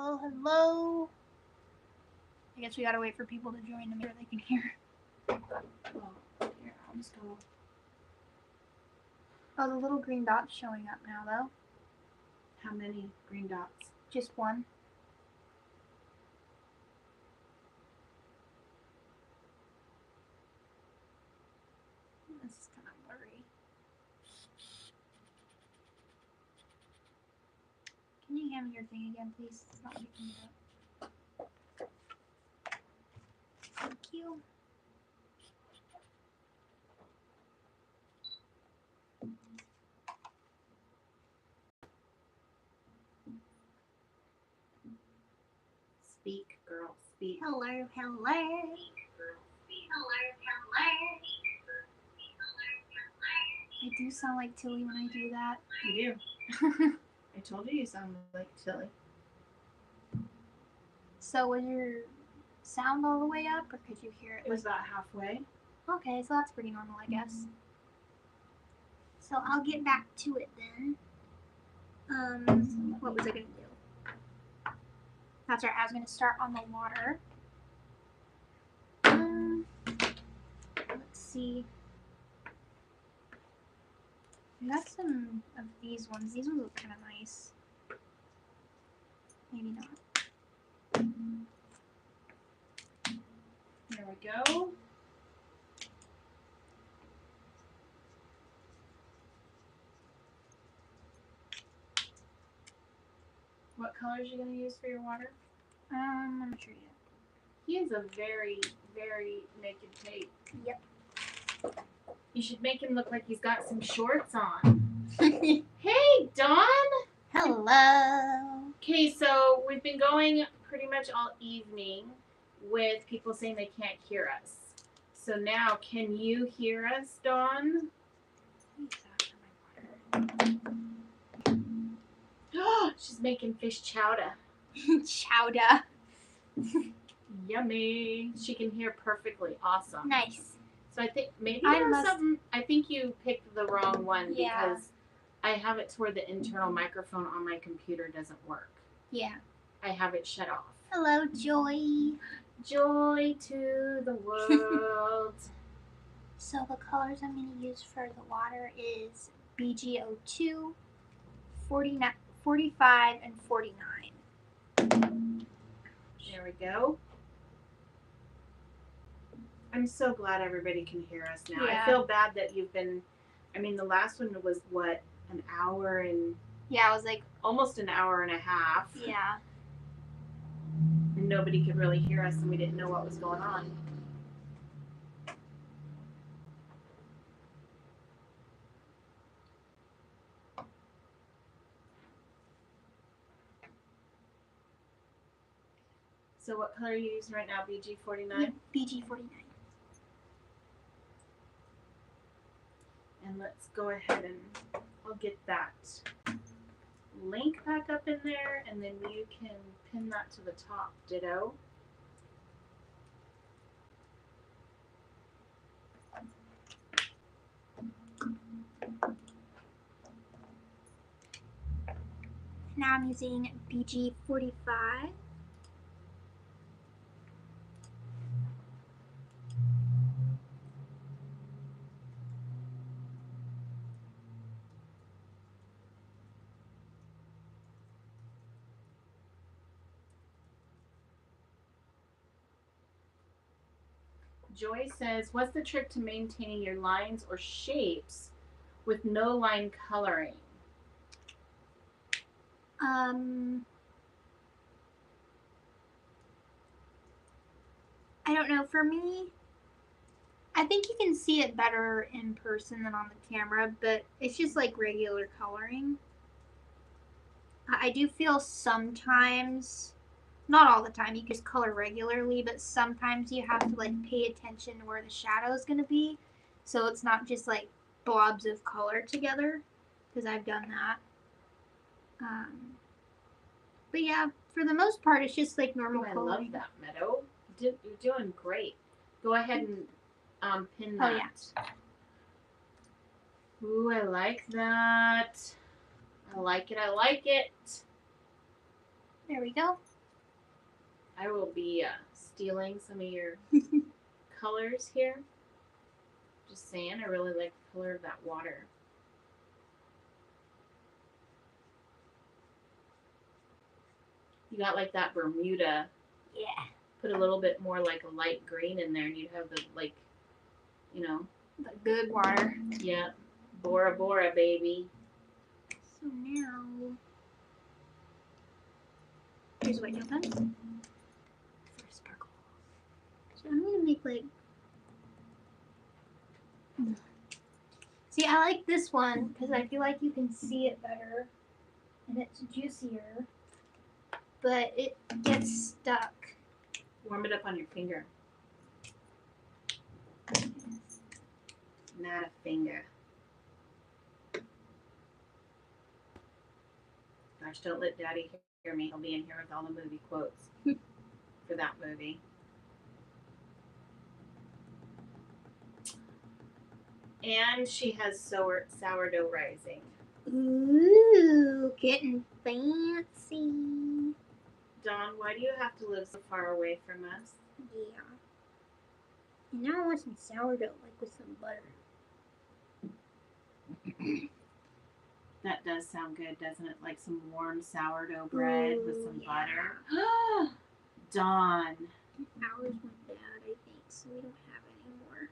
Hello, hello. I guess we gotta wait for people to join to make sure they can hear. Oh, here, I'll just go. Oh, the little green dot's showing up now, though. How many green dots? Just one. This is kind of blurry. Can you hand me your thing again, please? It's not picking it up. Thank you. Speak, girl, speak. Hello, hello. I do sound like Tilly when I do that. You do. I told you sound like Tilly. So was your sound all the way up, or could you hear it? It was about halfway. Okay, so that's pretty normal, I guess. So I'll get back to it then. What was I gonna do? That's right, I was gonna start on the water. Let's see. I got some of these ones. These ones look kind of nice. Maybe not. There we go. What colors are you going to use for your water? I'm not sure yet. He is a very, very naked Tate. Yep. You should make him look like he's got some shorts on. Hey, Dawn! Hello! Okay, so we've been going pretty much all evening with people saying they can't hear us. So now, can you hear us, Dawn? She's making fish chowder. Chowder. Yummy. She can hear perfectly. Awesome. Nice. So I think maybe there was something. I think you picked the wrong one because I have it to where the internal microphone on my computer doesn't work. Yeah. I have it shut off. Hello, Joy. Joy to the world. So the colors I'm going to use for the water is BG02, 49, 45, and 49. There we go. I'm so glad everybody can hear us now. Yeah. I feel bad that you've been, I mean, the last one was what, an hour and... Yeah, it was like... almost an hour and a half. Yeah. And nobody could really hear us and we didn't know what was going on. So what color are you using right now? BG49? Yeah, BG49. And let's go ahead and I'll get that link back up in there and then you can pin that to the top. Ditto. Now I'm using BG45. Joy says, what's the trick to maintaining your lines or shapes with no line coloring? I don't know. For me, I think you can see it better in person than on the camera, but it's just like regular coloring. I do feel sometimes, not all the time, you can just color regularly, but sometimes you have to like pay attention to where the shadow is going to be, so it's not just like blobs of color together, because I've done that. But yeah, for the most part, it's just like normal coloring. I love that, Meadow. You're doing great. Go ahead and pin that. Oh, yeah. Ooh, I like that. I like it. I like it. There we go. I will be stealing some of your colors here. Just saying, I really like the color of that water. You got like that Bermuda. Yeah. Put a little bit more like a light green in there and you'd have the like, you know. The good water. Yeah. Bora Bora, baby. So now, here's white nail pen for sparkle. So I'm gonna make like, see, I like this one because I feel like you can see it better and it's juicier, but it gets stuck. Warm it up on your finger. Not a finger. Gosh, don't let Daddy hear me. He'll be in here with all the movie quotes for that movie. And she has sourdough rising. Ooh, getting fancy. Dawn, why do you have to live so far away from us? Yeah. And now I want some sourdough, like with some butter. That does sound good, doesn't it? Like some warm sourdough bread with some butter. Dawn. Ours went bad, I think, so we don't have any more.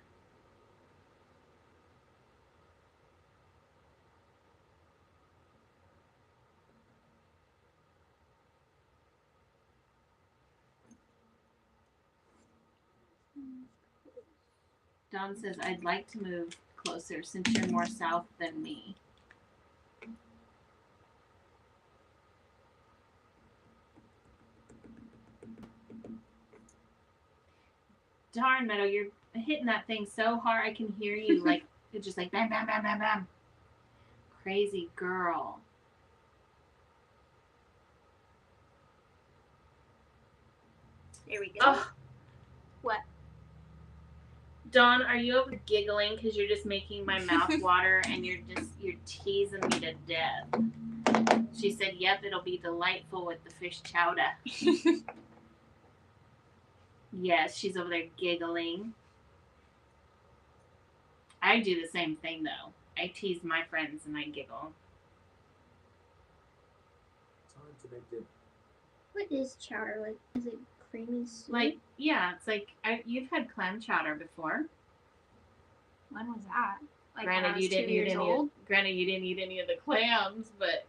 Dawn says, I'd like to move closer since you're more south than me. Darn, Meadow, you're hitting that thing so hard I can hear you. Like, it's just like bam, bam, bam, bam, bam. Crazy girl. There we go. Ugh. What? Dawn, are you over giggling because you're just making my mouth water and you're teasing me to death? She said, yep, it'll be delightful with the fish chowder. Yes, she's over there giggling. I do the same thing, though. I tease my friends and I giggle. Time to make dinner. What is chowder? Like, is it creamy soup? Like, yeah, it's like, you've had clam chowder before. When was that? Like Granted, when I was you didn't 2 years eat any. old? Granted, you didn't eat any of the clams, but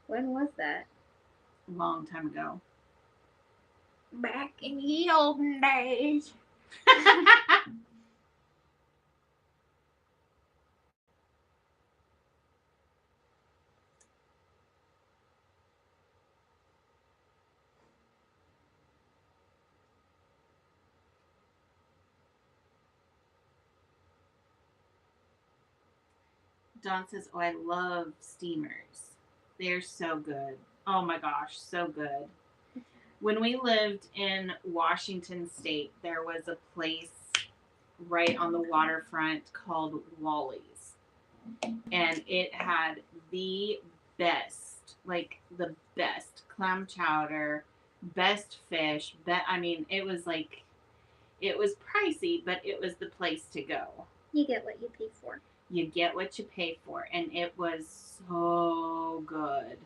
When was that? a long time ago. Back in the olden days. Dawn says, oh, I love steamers. They're so good. Oh my gosh, so good. When we lived in Washington State, there was a place right on the waterfront called Wally's. And it had the best, like the best clam chowder, best fish. I mean, it was like, it was pricey, but it was the place to go. You get what you pay for. You get what you pay for, and it was so good.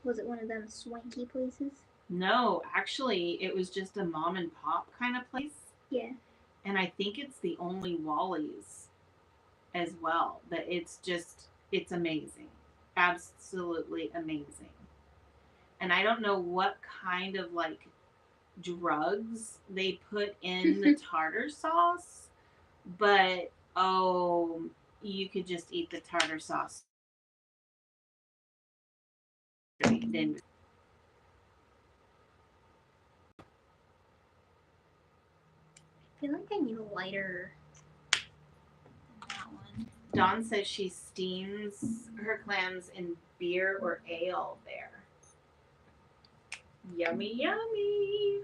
Was it one of them swanky places? No, actually, it was just a mom and pop kind of place. Yeah. And I think it's the only Wally's as well. That it's amazing. Absolutely amazing. And I don't know what kind of like drugs they put in the tartar sauce, but oh, you could just eat the tartar sauce. Then I feel like I need a lighter than that one. Dawn says she steams her clams in beer or ale there. Yummy, yummy.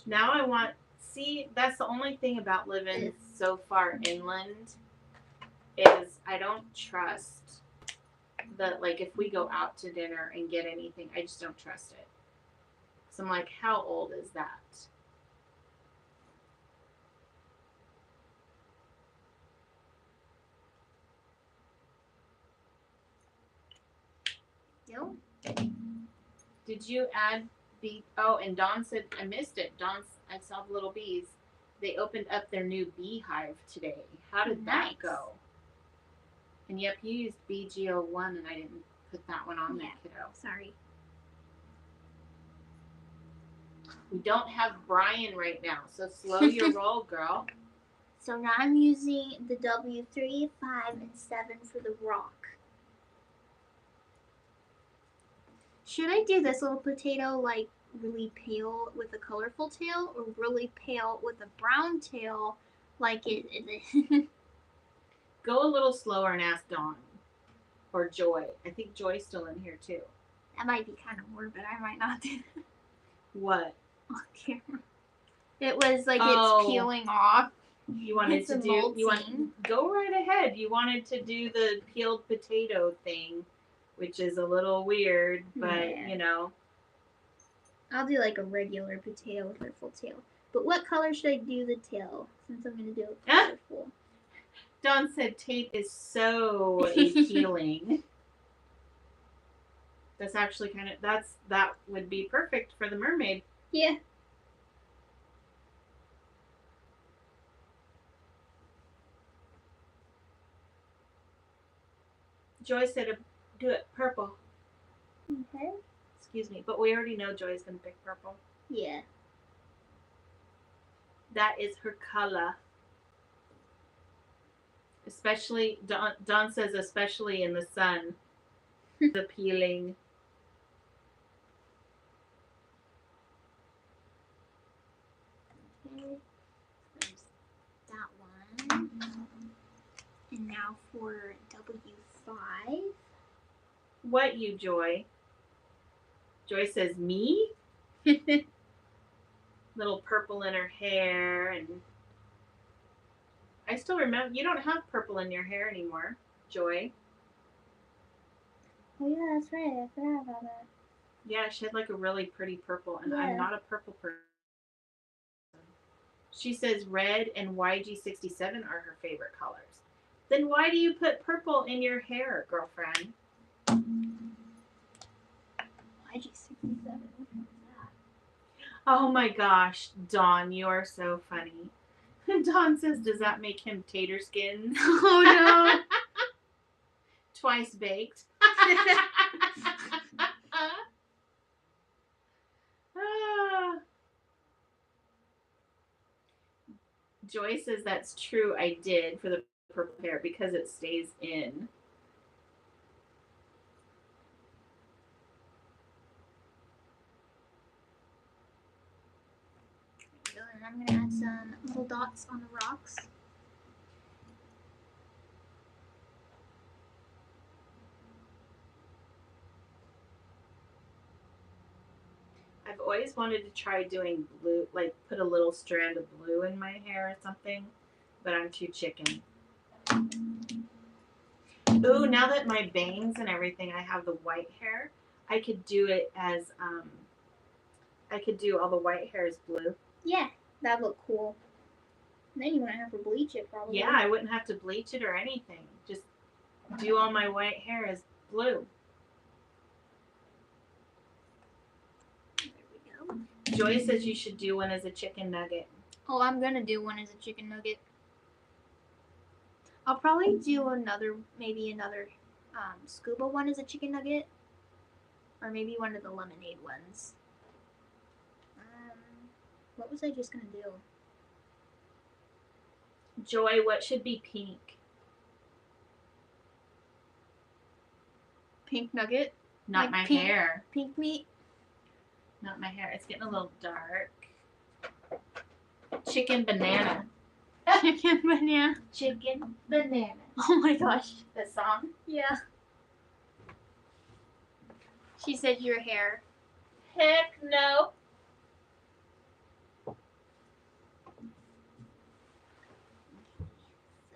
Now I want, see, that's the only thing about living so far inland is I don't trust that, like, if we go out to dinner and get anything, I just don't trust it. So I'm like, how old is that? No. Did you add bee? Oh, and Dawn said I missed it. I saw the little bees. They opened up their new beehive today. How did that go? And yep, you used BGO1 and I didn't put that one on there, kiddo. Sorry. We don't have Brian right now, so slow your roll, girl. So now I'm using the W3, 5, and 7 for the rock. Should I do this little potato like really pale with a colorful tail, or really pale with a brown tail like it is? Go a little slower and ask Dawn. Or Joy. I think Joy's still in here too. That might be kind of morbid. I might not do that What? on camera. It was like it's peeling off. You wanted to do go right ahead. You wanted to do the peeled potato thing, which is a little weird, but you know. I'll do like a regular potato with a full tail. But what color should I do the tail? Since I'm gonna do it colorful. Dawn said Tate is so appealing. That's actually that would be perfect for the mermaid. Yeah. Joy said do it purple. Okay. Excuse me, but we already know Joy's gonna pick purple. Yeah. That is her color. Especially, Dawn says, especially in the sun. The peeling. Okay. There's that one. And now for W5. What, you, Joy? Joy says, me? Little purple in her hair, and I still remember, you don't have purple in your hair anymore, Joy. Oh yeah, that's right. I forgot about that. Yeah, she had like a really pretty purple, and I'm not a purple person. She says red and YG67 are her favorite colors. Then why do you put purple in your hair, girlfriend? YG67. Oh my gosh, Dawn, you are so funny. Dawn says, does that make him tater skins? Oh no. Twice baked. Joy says that's true, I did for the purple hair because it stays in. And I'm gonna add some little dots on the rocks. I've always wanted to try doing blue, like put a little strand of blue in my hair or something, but I'm too chicken. Ooh, now that my bangs and everything, I have the white hair, I could do it as, I could do all the white hair as blue. Yeah, that'd look cool. Then you wouldn't have to bleach it, probably. Yeah, I wouldn't have to bleach it or anything. Just do all my white hair as blue. There we go. Joy says you should do one as a chicken nugget. Oh, I'm gonna do one as a chicken nugget. I'll probably do maybe another scuba one as a chicken nugget. Or maybe one of the lemonade ones. What was I just gonna do? Joy, what should be pink? Pink nugget? Not like my hair. Pink meat? Not my hair. It's getting a little dark. Chicken banana. Chicken banana. Chicken banana. Oh my gosh. The song? Yeah. She said your hair. Heck no.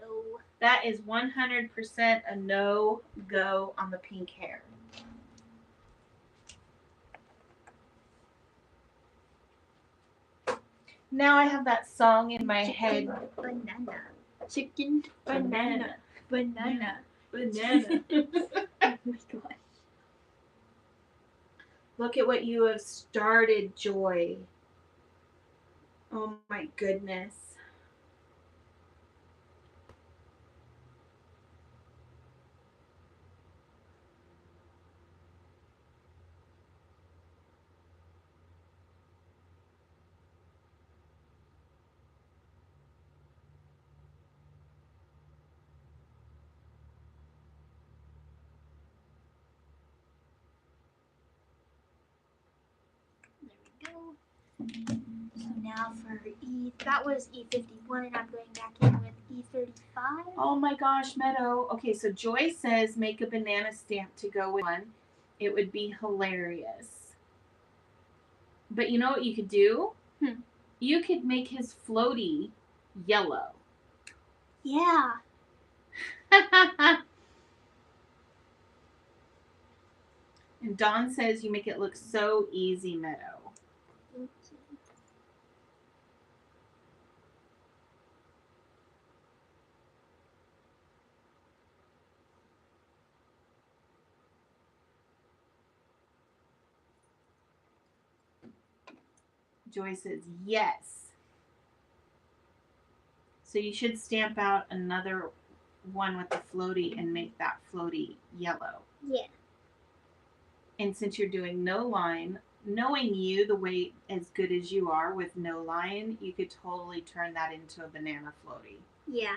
So That is 100% a no-go on the pink hair. Now I have that song in my head. Banana. Chicken, banana. Banana. Banana. Oh my gosh. Look at what you have started, Joy. Oh my goodness. There we go. So now for E, that was E51, and I'm going back in with E35. Oh my gosh, Meadow. Okay, so Joy says make a banana stamp to go with one. It would be hilarious. But you know what you could do? You could make his floaty yellow. Yeah. And Dawn says you make it look so easy, Meadow. Thank you. Joy says yes. So you should stamp out another one with the floaty and make that floaty yellow. Yeah. And since you're doing no line, knowing you the way as good as you are with no line, you could totally turn that into a banana floaty. Yeah.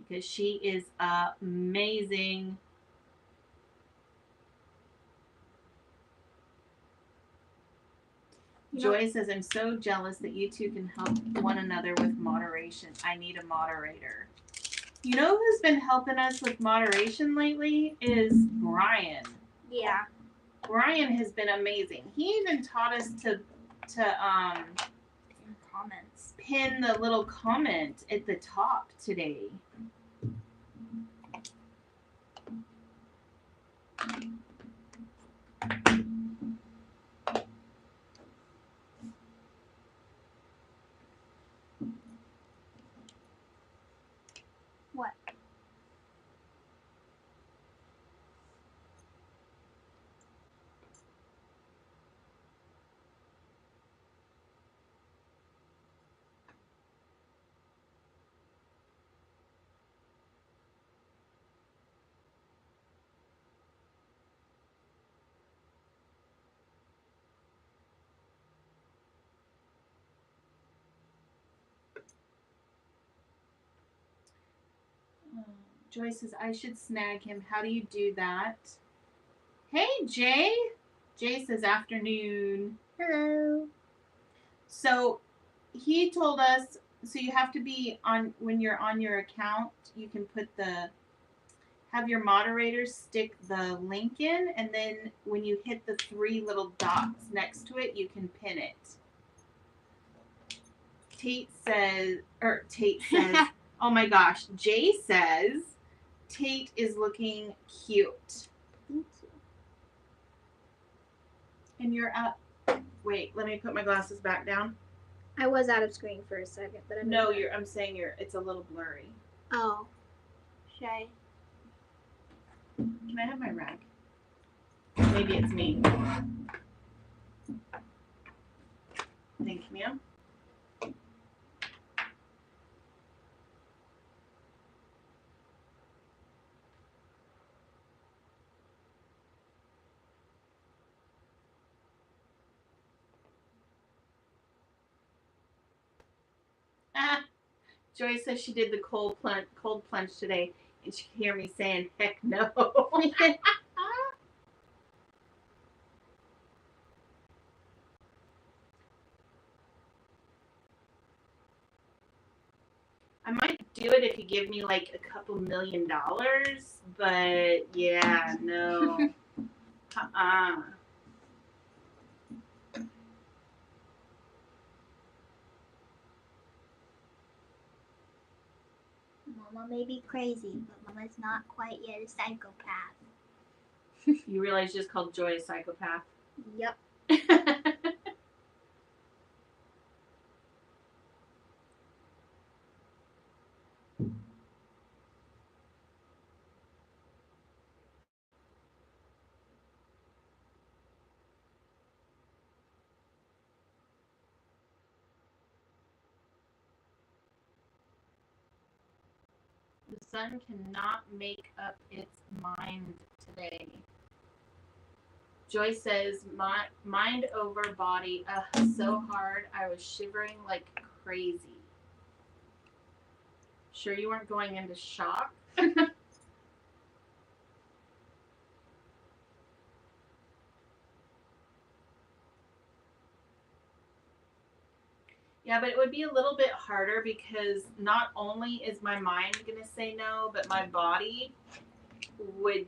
Because she is amazing. Joy says, I'm so jealous that you two can help one another with moderation. I need a moderator. You know who's been helping us with moderation lately is Brian. Yeah. Brian has been amazing. He even taught us to Comments. pin the little comment at the top today. What? Joy says, I should snag him. How do you do that? Hey, Jay. Jay says, afternoon. Hello. So he told us, so you have to be on, when you're on your account, you can put have your moderators stick the link in, and then when you hit the 3 little dots next to it, you can pin it. Tate says, oh my gosh, Jay says, Tate is looking cute. Thank you. And you're up. Wait, let me put my glasses back down. I was out of screen for a second, but I'm No, I'm saying it's a little blurry. Oh. Should I? Can I have my rag? Maybe it's me. Thank you, ma'am. Joy says she did the cold plunge today, and she can hear me saying, heck no. I might do it if you give me like a couple $1 million, but yeah, no. Mama may be crazy, but Mama's not quite yet a psychopath. You realize you just called Joy a psychopath? Yep. The sun cannot make up its mind today. Joy says, mind over body. So hard. I was shivering like crazy. Sure you weren't going into shock? Yeah, but it would be a little bit harder because not only is my mind going to say no, but my body would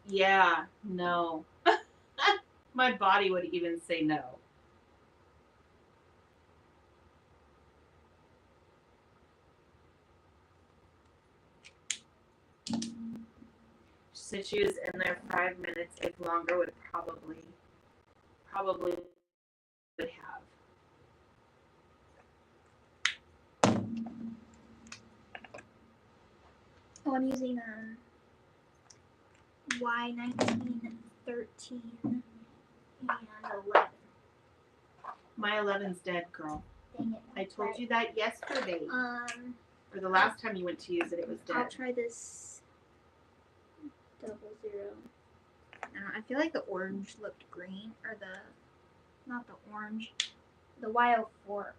yeah, no. My body would even say no. Since she was in there 5 minutes, if longer, would probably would have. Oh, I'm using Y19, 13, and 11. My 11's dead, girl. Dang it. I told you that yesterday. Or the last time you went to use it was dead. I'll try this 00. I don't know, I feel like the orange looked green, or not the orange, the Y04.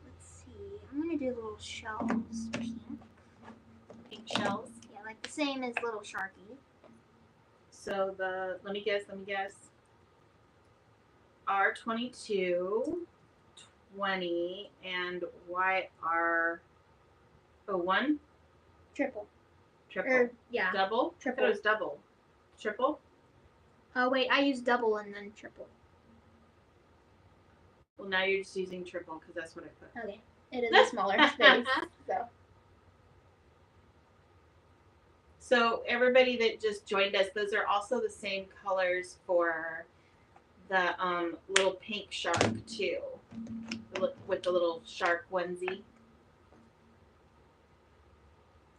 Let's see. I'm gonna do little shells, pink. Pink shells. Yeah, like the same as little Sharky. So let me guess. R22, 20, and YR01? Triple. Yeah. Double? Triple. I thought it was double. Triple? Oh, wait, I used double and then triple. Well, now you're just using triple because that's what I put. Okay. It is a smaller space, so. So everybody that just joined us, those are also the same colors for the little pink shark too, with the little shark onesie.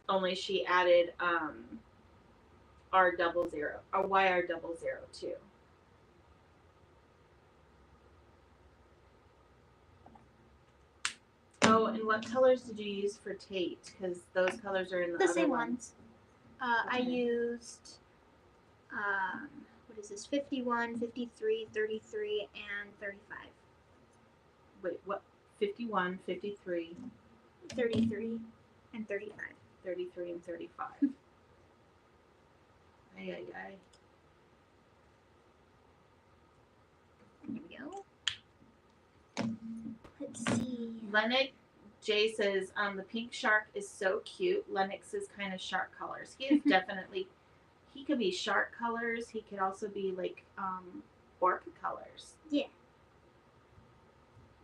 Only she added R00 or YR00 too. Oh, and what colors did you use for Tate? Because those colors are in the other same ones. I used, what is this, 51, 53, 33, and 35. Wait, what? 51, 53, 33, and 35. 33, and 35. Ay, ay, ay. Here we go. Let's see. Lennox Jay says, the pink shark is so cute. Lennox is kind of shark colors. He is definitely, he could be shark colors. He could also be like orca colors. Yeah.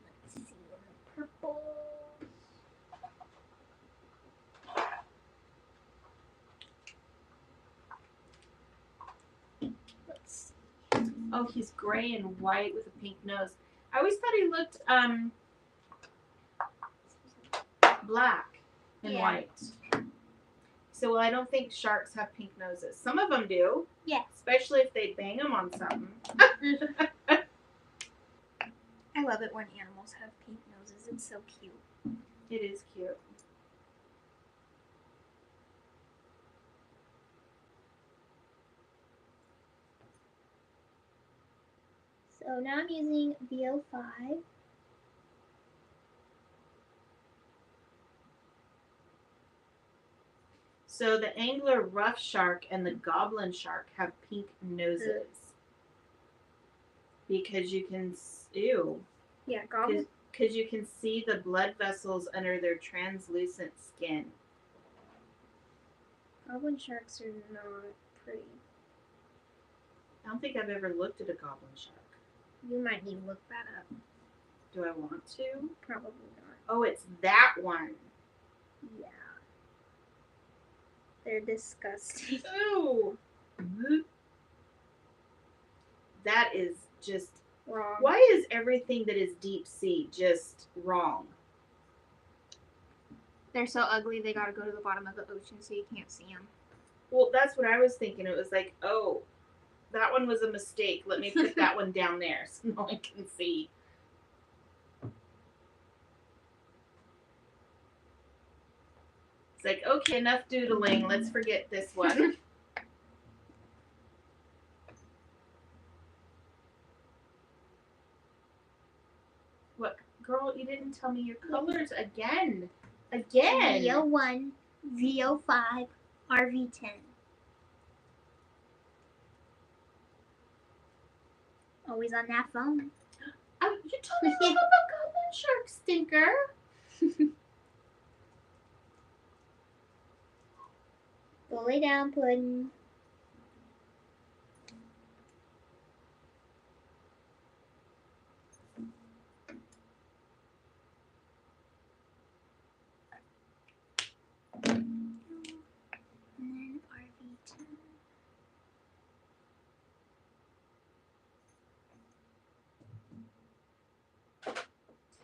Let's see, purple. Let's see. Oh, he's gray and white with a pink nose. I always thought he looked black and white. So, well, I don't think sharks have pink noses. Some of them do. Yeah. Especially if they bang them on something. I love it when animals have pink noses. It's so cute. It is cute. So now I'm using VO5. So the angler rough shark and the goblin shark have pink noses. Because you can, ew. Yeah, goblin. Because you can see the blood vessels under their translucent skin. Goblin sharks are not pretty. I don't think I've ever looked at a goblin shark. You might need to look that up. Do I want to? Probably not. Oh, it's that one. Yeah. They're disgusting. Ooh. That is just Wrong. Why is everything that is deep sea just wrong? They're so ugly they gotta go to the bottom of the ocean so you can't see them. Well, that's what I was thinking. It was like, oh, that one was a mistake. Let me put that one down there so no one can see. It's like, okay, enough doodling. Let's forget this one. What, girl, you didn't tell me your colors again. Again. VO1, VO5, RV10. Always on that phone. Oh, you told me about the goblin shark stinker. Go lay down, Puddin'. And then RV10.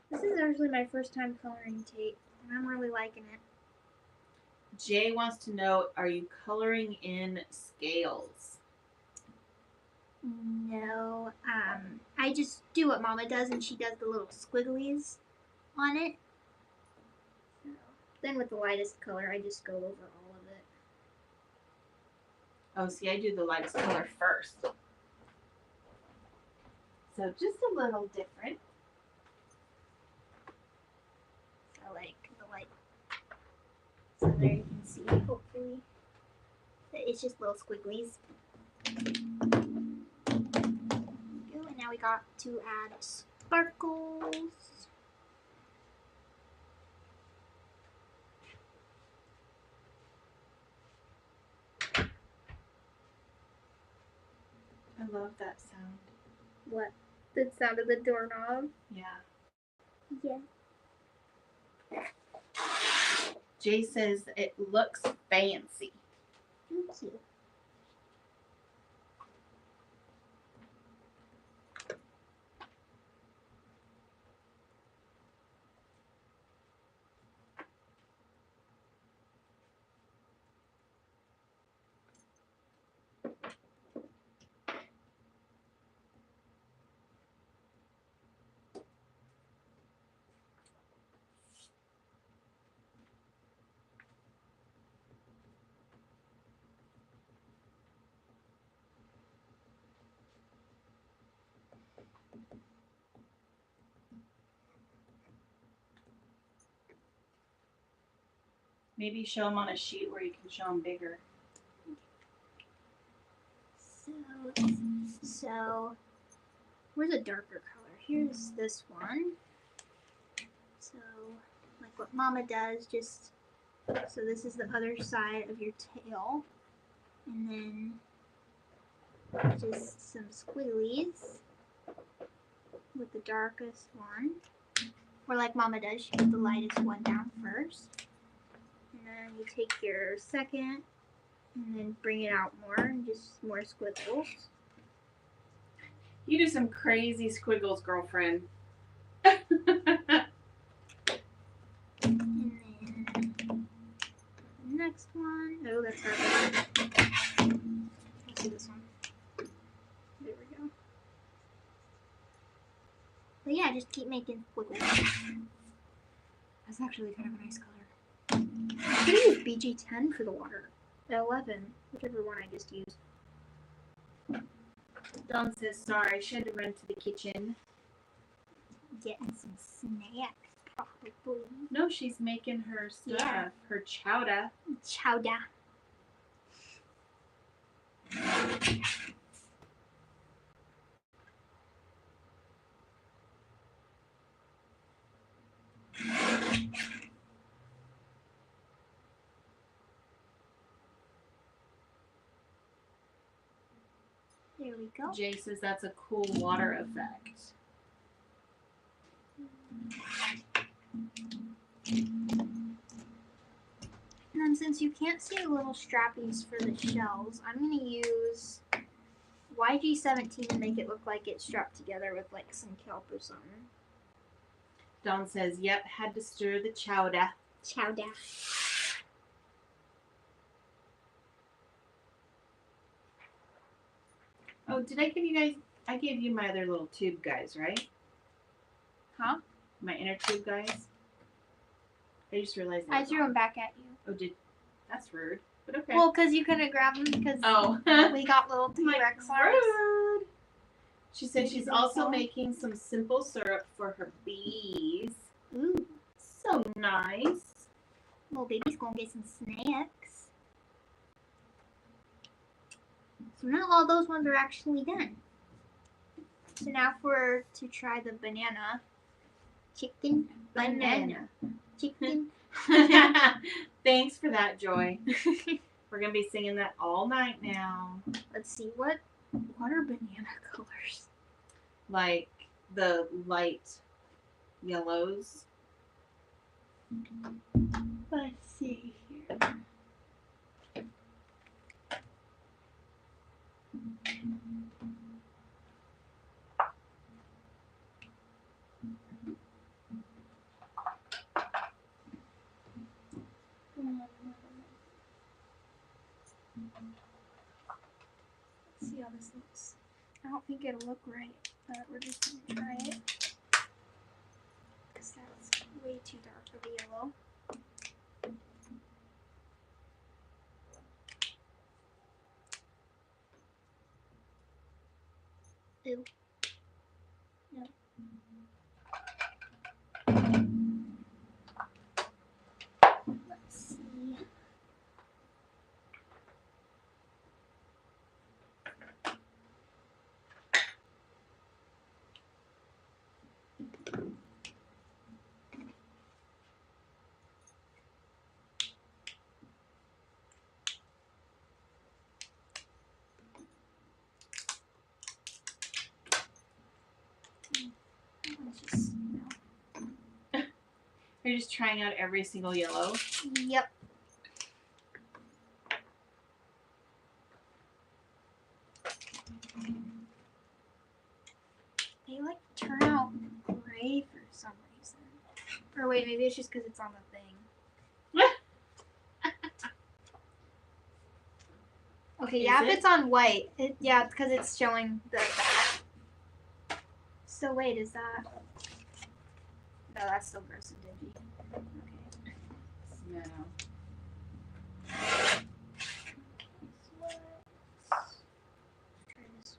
This is actually my first time coloring Tate, and I'm really liking it. Jay wants to know, are you coloring in scales? No, I just do what Mama does, and she does the little squigglies on it. So, then with the lightest color, I just go over all of it. Oh, see, I do the lightest color first. So just a little different. So like the light. So there you can see, hopefully, that it's just little squigglies. And now we got to add sparkles. I love that sound. What? The sound of the doorknob? Yeah. Yeah. Jay says it looks fancy. Thank you. Maybe show them on a sheet where you can show them bigger. So where's a darker color? Here's this one. So, like what Mama does, just so this is the other side of your tail, and then just some squigglies with the darkest one. Or like Mama does, she put the lightest one down first, and then you take your second, and then bring it out more, and just more squiggles. You do some crazy squiggles, girlfriend. And then the next one. Oh, that's hard. Let's do this one. There we go. But yeah, just keep making squiggles. That's actually kind of a nice color. I'm gonna use BG10 for the water. 11, whichever one I just used. Dawn says, sorry, she had to run to the kitchen. Getting some snacks, probably. No, she's making her stuff. Yeah. Her chowder. Chowder. There we go. Jay says that's a cool water effect. And then since you can't see the little strappies for the shells, I'm going to use YG17 to make it look like it's strapped together with like some kelp or something. Dawn says, yep, had to stir the chowder. Chowder. Oh, did I give you guys, I gave you my other little tube guys, right? Huh? My inner tube guys. I just realized I threw them back at you. Oh, that's rude. But okay. Well, because you couldn't grab them because oh. we got little T-Rex arms. Rude. She said she's also so? making some simple syrup for her bees. Ooh. So nice. Little baby's going to get some snacks. So now all those ones are actually done. So now to try the banana. Chicken banana. Chicken. Thanks for that, Joy. We're going to be singing that all night now. Let's see, what are banana colors? Like the light yellows. Let's see here. Let's see how this looks. I don't think it'll look right, but we're just gonna try it. Because that's way too dark of a yellow. Ew. No. Let's see. Just, You're just trying out every single yellow. Yep. They like turn out gray for some reason. Or wait, maybe it's just because it's on the thing. Okay, yeah, if it's on white, yeah, it's because it's showing the back. So wait, is that? No, that's still gross and dingy. Okay. Meadow. Try this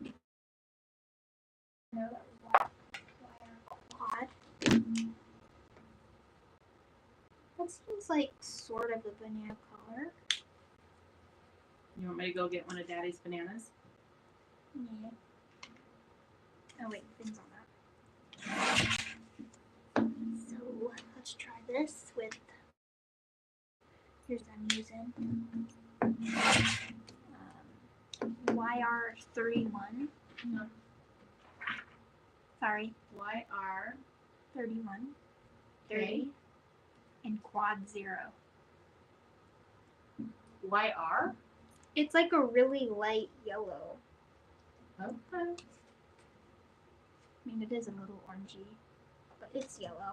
one. No, that was wire quad. That seems like sort of a banana color. You want me to go get one of Daddy's bananas? Yeah. Oh wait, things on that. So let's try this with. Here's what I'm using. YR31. No. Sorry, YR 31. 30. And quad 0. YR? It's like a really light yellow. Okay. I mean, it is a little orangey, but it's yellow.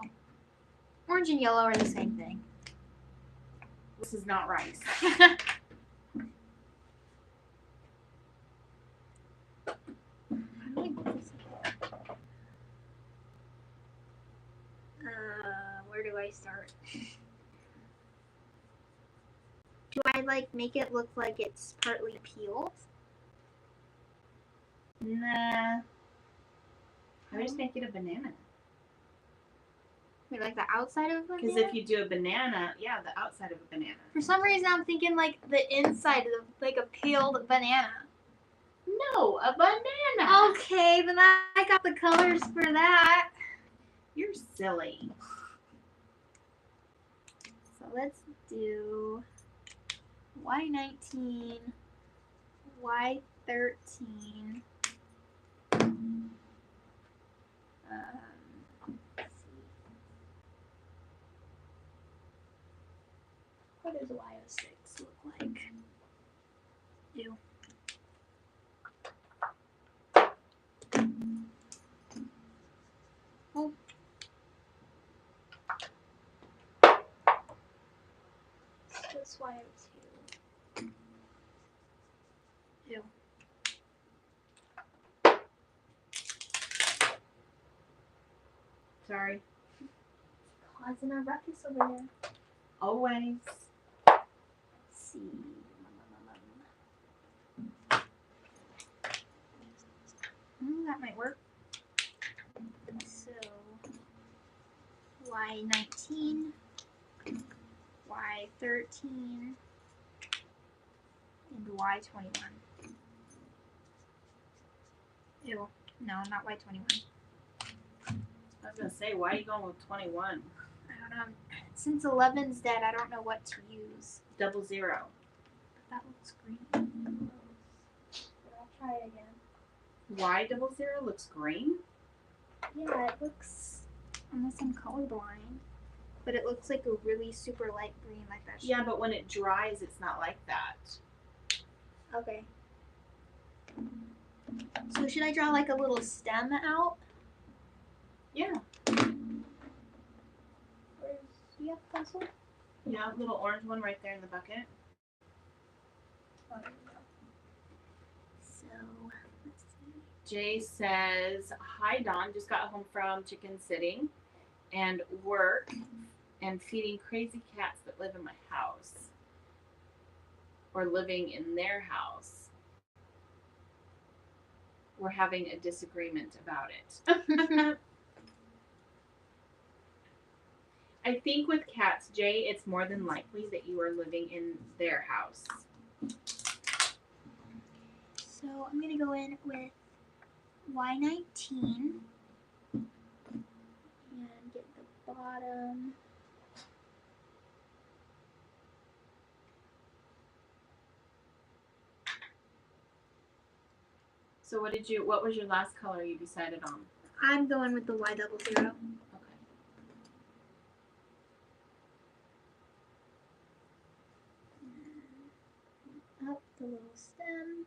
Orange and yellow are the same thing. This is not rice. Where do I start? Do I like make it look like it's partly peeled? Nah. I just make it a banana. Wait, like the outside of a banana? Because if you do a banana, yeah, the outside of a banana. For some reason, I'm thinking like the inside of like a peeled banana. No, a banana. Okay, then I got the colors for that. You're silly. So let's do Y19, Y30. 13. Let's see. What does Y06 look like? Ew. Oh. That's Y02. Ew. Sorry. Causing a ruckus over there. Always. Let's see. That might work. So Y19, Y13, and Y21. Ew. No, not Y21. I was gonna say, why are you going with 21? I don't know. Since 11's dead, I don't know what to use. 00. But that looks green. But I'll try it again. Y00 looks green? Yeah, it looks, unless I'm colorblind, but it looks like a really super light green like that. Yeah, but when it dries, it's not like that. Okay. So should I draw like a little stem out? Yeah. Where's, do you have a pencil? Yeah, little orange one right there in the bucket. Oh, there we go. So, let's see. Jay says, hi Dawn, just got home from chicken sitting and work and feeding crazy cats that live in my house or living in their house. We're having a disagreement about it. I think with cats, Jay, it's more than likely that you are living in their house. So I'm going to go in with Y19 and get the bottom. So what was your last color you decided on? I'm going with the Y00. Okay. Up the little stem.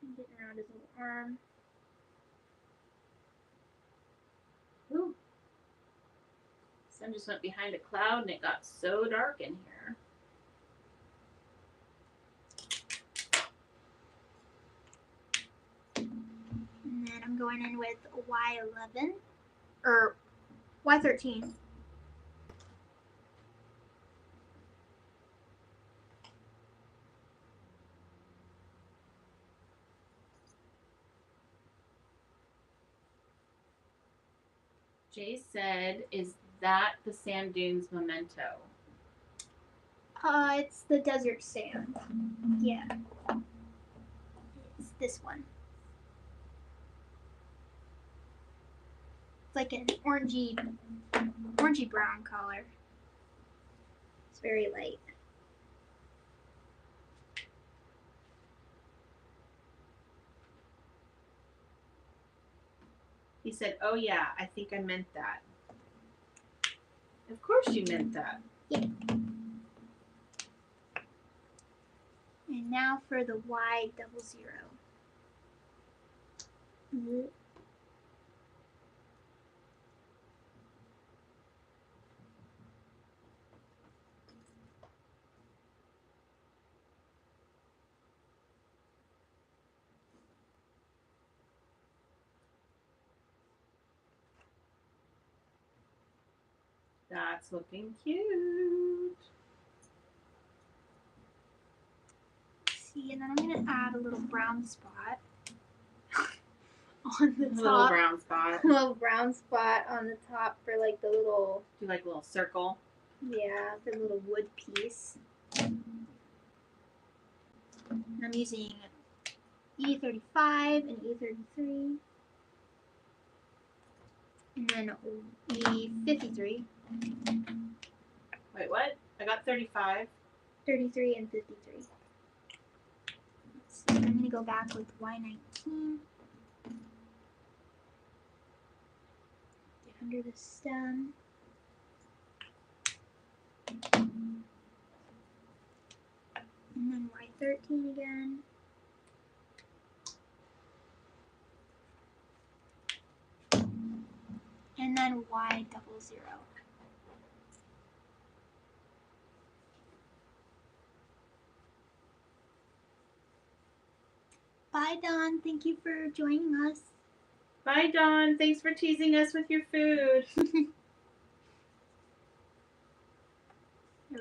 And getting around his little arm. Ooh. Sun just went behind a cloud and it got so dark in here. And then I'm going in with Y11 or Y13. Jay said, is that the sand dunes memento? It's the desert sand. Yeah. It's this one. It's like an orangey brown color. It's very light. He said, oh yeah, I think I meant that. Of course you meant that. Yeah. And now for the Y00. That's looking cute. See, and then I'm going to add a little brown spot on the top. Little brown spot. A little brown spot on the top for like the little, Do like a little circle. yeah, the little wood piece. And I'm using E35 and E33. And then E53. Wait, what? I got 35. 33 and 53. go back with Y19. Get under the stem. And then Y13 again. And then Y00. Bye, Dawn. Thank you for joining us. Bye, Dawn. Thanks for teasing us with your food. There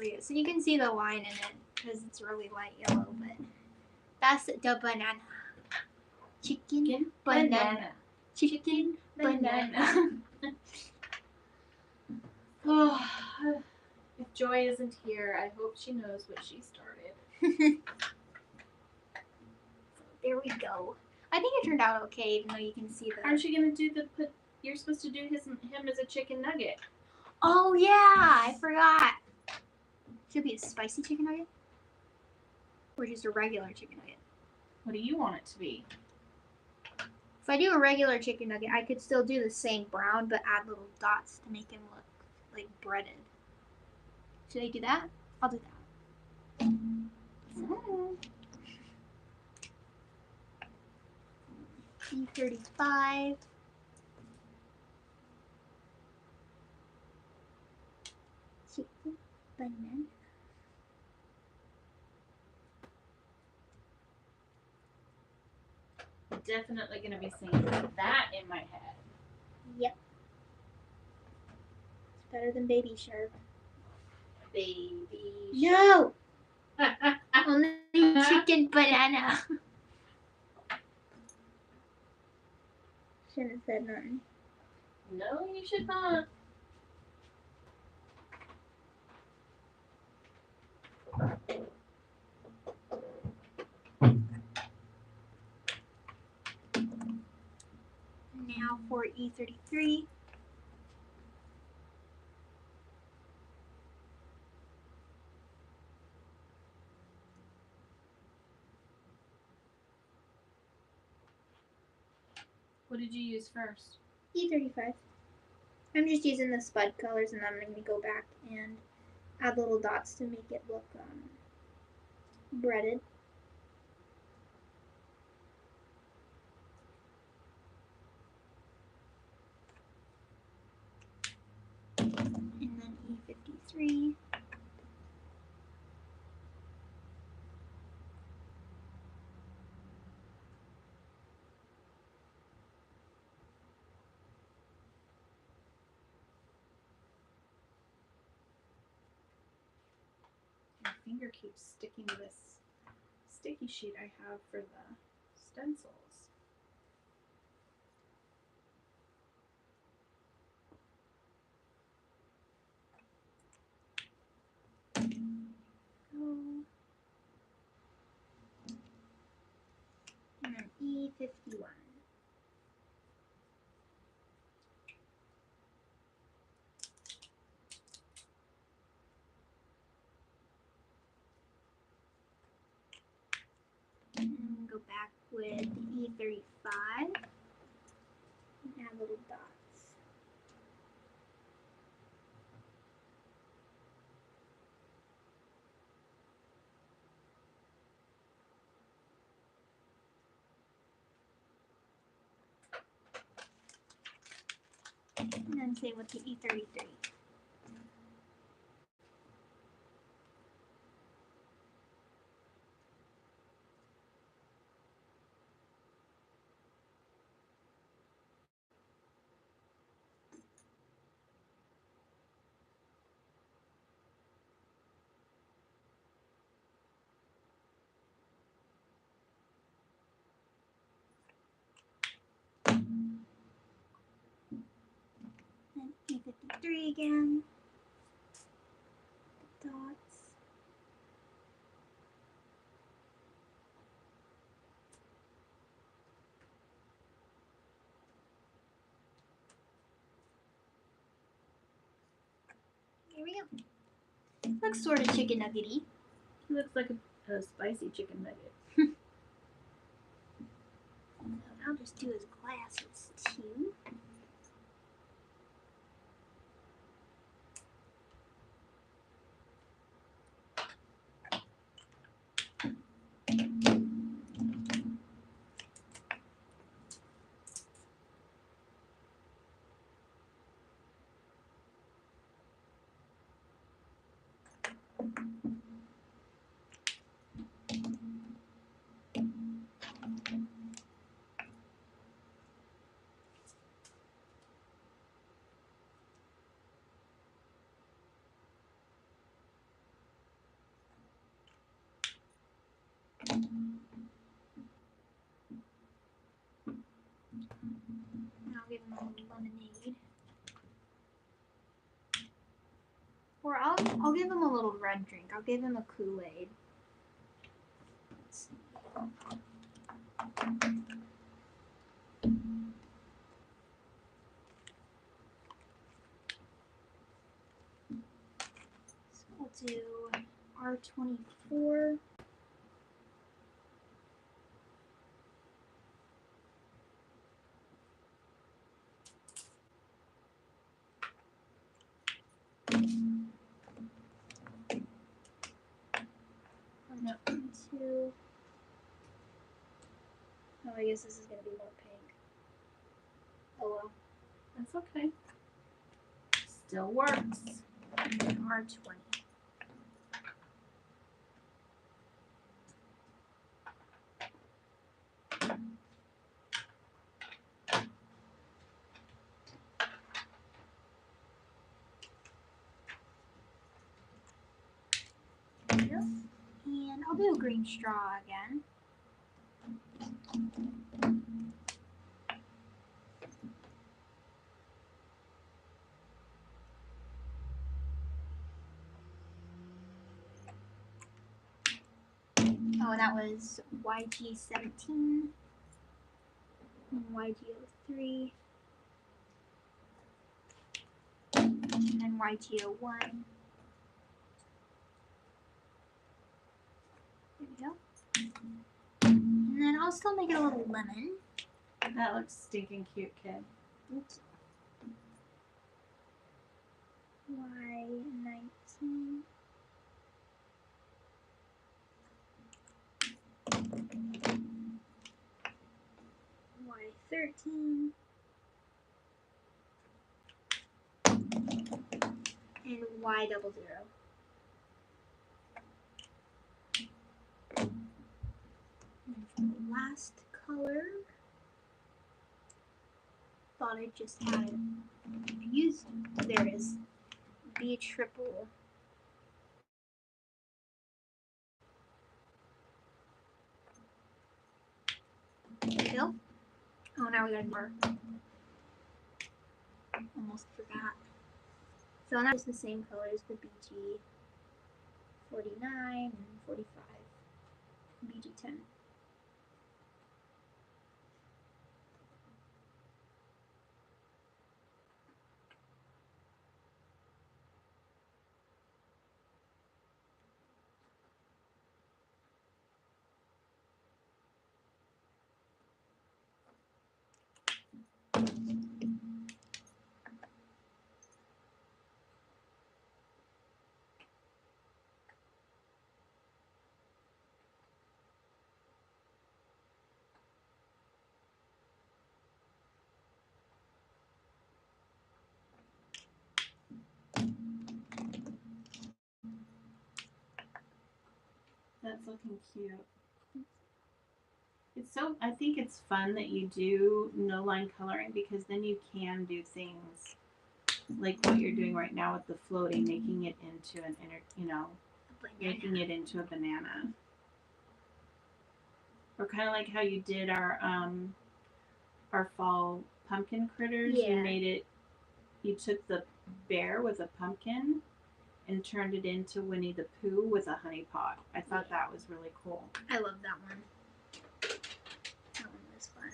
we go. So you can see the line in it because it's really light yellow, but that's the banana. Chicken banana. Chicken banana. Oh, if Joy isn't here, I hope she knows what she started. There we go. I think it turned out okay, even though you can see the. Aren't you gonna do the? You're supposed to do him as a chicken nugget. Oh yeah, I forgot. Should it be a spicy chicken nugget, or just a regular chicken nugget? What do you want it to be? If I do a regular chicken nugget, I could still do the same brown, but add little dots to make him look like breaded. Should I do that? I'll do that. E35. Chicken banana. Definitely gonna be singing that in my head. Yep. It's better than Baby Shark. Baby. No! Only chicken banana. Shouldn't have said nothing. No, you should not. Now for E33. What did you use first? E35. I'm just using the spud colors, and then I'm going to go back and add little dots to make it look breaded. And then E53. My finger keeps sticking to this sticky sheet I have for the stencils. And then E51. And then go back with E35 and add little dots. And then same with the E33. And E53 again. Dots. Here we go. Looks sort of chicken nuggety. It looks like a spicy chicken nugget. I'll just do his glasses too. And I'll give him a little lemonade. Or I'll give him a little red drink. I'll give him a Kool-Aid. So we'll do R24. Two. Oh, I guess this is gonna be more pink. Oh well. That's okay. Still works. R20. There we go. And I'll do a green straw again. Oh, and that was YG17 and YG03 and YG01. There we go. And then I'll still make it a little lemon. That looks stinking cute, kid. Oops. Y19. Y13. And Y00. And for the last color, thought I just had it. I used, there it is, B triple. There we go. Oh, now we got more. Almost forgot. So now it's the same color as the BG 49 and 45. BG 10. That's looking cute. It's so, I think it's fun that you do no line coloring because then you can do things like what you're doing right now with the floating, making it into an making it into a banana. Or kind of like how you did our fall pumpkin critters. Yeah. You made it, you took the bear with a pumpkin and turned it into Winnie the Pooh with a honey pot. I thought that was really cool. I love that one. That one was fun.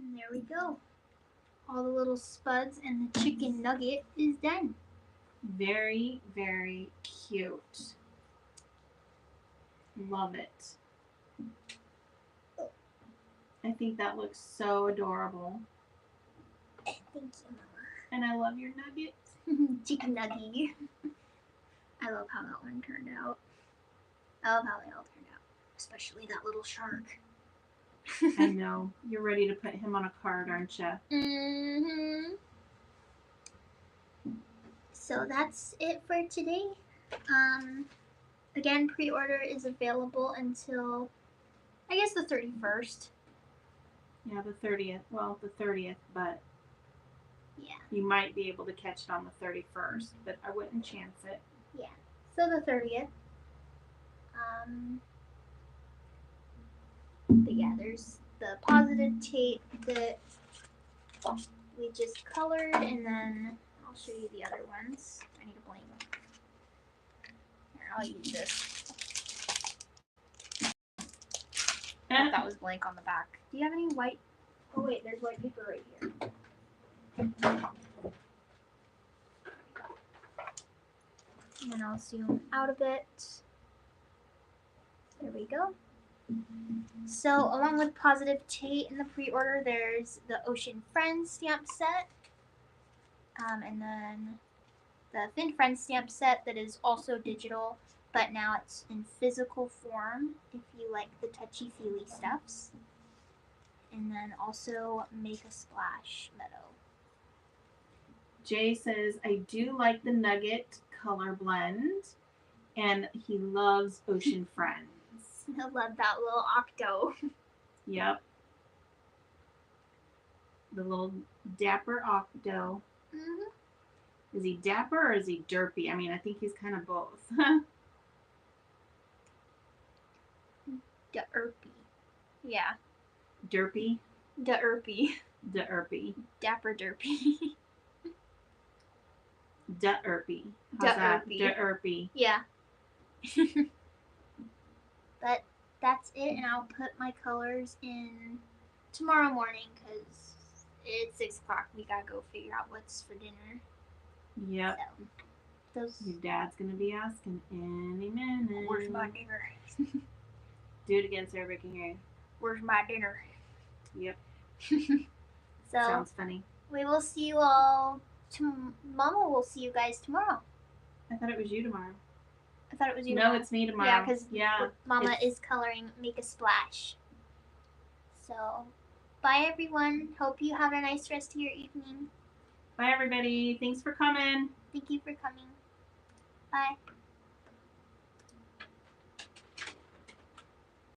And there we go. All the little spuds and the chicken nugget is done. Very, very cute. Love it. I think that looks so adorable. Thank you, Mama. And I love your nuggets. Chicken nugget. I love how that one turned out. I love how they all turned out. Especially that little shark. I know. You're ready to put him on a card, aren't you? Mm-hmm. So that's it for today. Again, pre-order is available until, I guess, the 31st. Yeah, the 30th. Well, the 30th, but Yeah. you might be able to catch it on the 31st, but I wouldn't chance it. Yeah. So the 30th. But yeah, there's the positive tape that we just colored, and then I'll show you the other ones. I need a blank. Here, I'll use this. That was blank on the back. Do you have any white? Oh wait, there's white paper right here. And then I'll zoom out a bit. There we go. So along with Positive Tate in the pre-order, there's the Ocean Friends stamp set. And then the Thin Friends stamp set that is also digital, but now it's in physical form if you like the touchy-feely stuffs. And then also Make a Splash Meadow. Jay says, I do like the nugget color blend, and he loves Ocean Friends. I love that little octo. Yep. The little dapper octo. Mm-hmm. Is he dapper or is he derpy? I mean, I think he's kind of both. Derpy. Yeah. Derpy? Derpy. Derpy. Dapper derpy. Derpy. How's that? Derpy. Yeah. But that's it, and I'll put my colors in tomorrow morning because it's 6 o'clock. We gotta go figure out what's for dinner. Yep. So, those. Your dad's gonna be asking any minute. Where's my dinner? Do it again so everybody can hear you. Where's my dinner? Yep. So Sounds funny. we will see you all. Mama will see you guys tomorrow. I thought it was you tomorrow. I thought it was you. No, tomorrow. it's me tomorrow. Yeah, because Mama it's... is coloring Make a Splash. So, bye everyone. Hope you have a nice rest of your evening. Bye everybody. Thanks for coming. Thank you for coming. Bye.